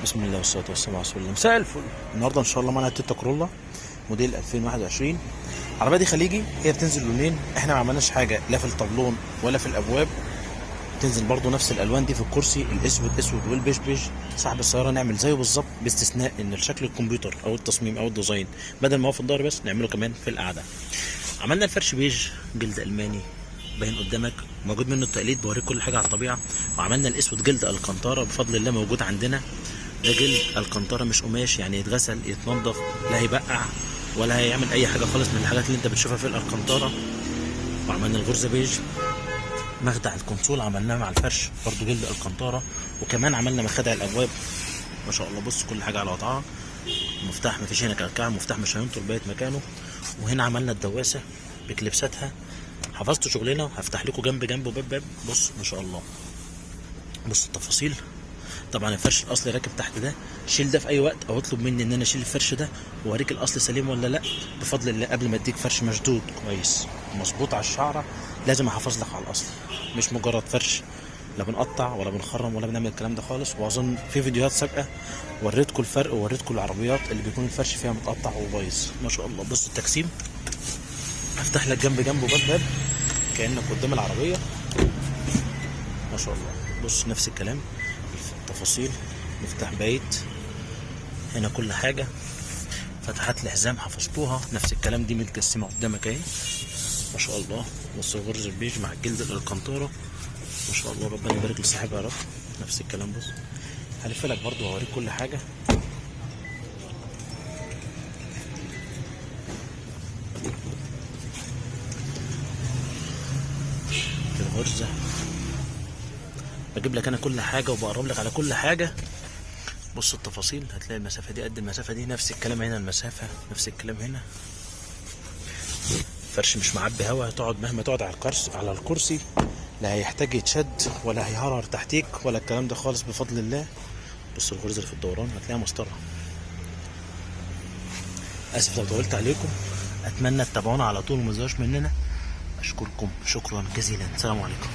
بسم الله والصلاه والسلام على رسول الله. مساء الفل. النهارده ان شاء الله معانا تويوتا كورولا موديل 2021. العربيه دي خليجي، هي بتنزل لونين، احنا ما عملناش حاجه لا في الطبلون ولا في الابواب. تنزل برضو نفس الالوان دي في الكرسي، الاسود اسود والبيج بيج. صاحب السياره نعمل زيه بالظبط، باستثناء ان الشكل الكمبيوتر او التصميم او الديزاين بدل ما هو في الظهر بس نعمله كمان في القعده. عملنا الفرش بيج جلد الماني باين قدامك، موجود منه التقليد بوريك كل حاجه على الطبيعه. وعملنا الاسود جلد الكنتاره بفضل الله موجود عندنا. ده جلد الكنتاره مش قماش، يعني يتغسل يتنضف، لا هيبقع ولا هيعمل اي حاجه خالص من الحاجات اللي انت بتشوفها في الكنتاره. وعملنا الغرزه بيج. مخدع الكونسول عملناه مع الفرش برضو جلد الكنتاره، وكمان عملنا مخادع الابواب ما شاء الله. بص كل حاجه على وضعها. مفتاح مفيش هنا كركعه، مفتاح مش هينطر بقيت مكانه. وهنا عملنا الدواسه بكليبساتها. حفظت شغلنا، هفتح لكم جنب جنب وباب باب. بص ما شاء الله، بص التفاصيل. طبعا الفرش الاصلي راكب تحت ده، شيل ده في اي وقت او اطلب مني ان انا اشيل الفرش ده واوريك الاصل سليم ولا لا بفضل الله. قبل ما اديك فرش مشدود كويس مظبوط على الشعره لازم احافظ لك على الاصل، مش مجرد فرش لا بنقطع ولا بنخرم ولا بنعمل الكلام ده خالص. واظن في فيديوهات سابقه وريتكم الفرق ووريتكم العربيات اللي بيكون الفرش فيها متقطع وبايظ ما شاء الله. بص التجسيم، افتح لك جنب جنب وباب باب كانك قدام العربيه ما شاء الله. بص نفس الكلام، التفاصيل، مفتاح بايت هنا كل حاجه. فتحات الحزام حفظتوها نفس الكلام، دي متجسمه قدامك اهي ما شاء الله. بص غرز البيج مع الجلد الكنتاره ما شاء الله، ربنا يبارك لصاحبها يا رب. نفس الكلام بص هلف لك برضو وهوريك كل حاجه. الغرزه بجيب لك انا كل حاجه وبقرب لك على كل حاجه. بص التفاصيل، هتلاقي المسافه دي قد المسافه دي، نفس الكلام هنا المسافه، نفس الكلام هنا. فرش مش معبي هوا، هتقعد مهما تقعد على الكرسي لا هيحتاج يتشد ولا هيهرر تحتيك ولا الكلام ده خالص بفضل الله. بص الغرزه اللي في الدوران هتلاقيها مسطره. اسف لو طولت عليكم، اتمنى تتابعونا على طول وما تزهقوش مننا. اشكركم شكرا جزيلا، السلام عليكم.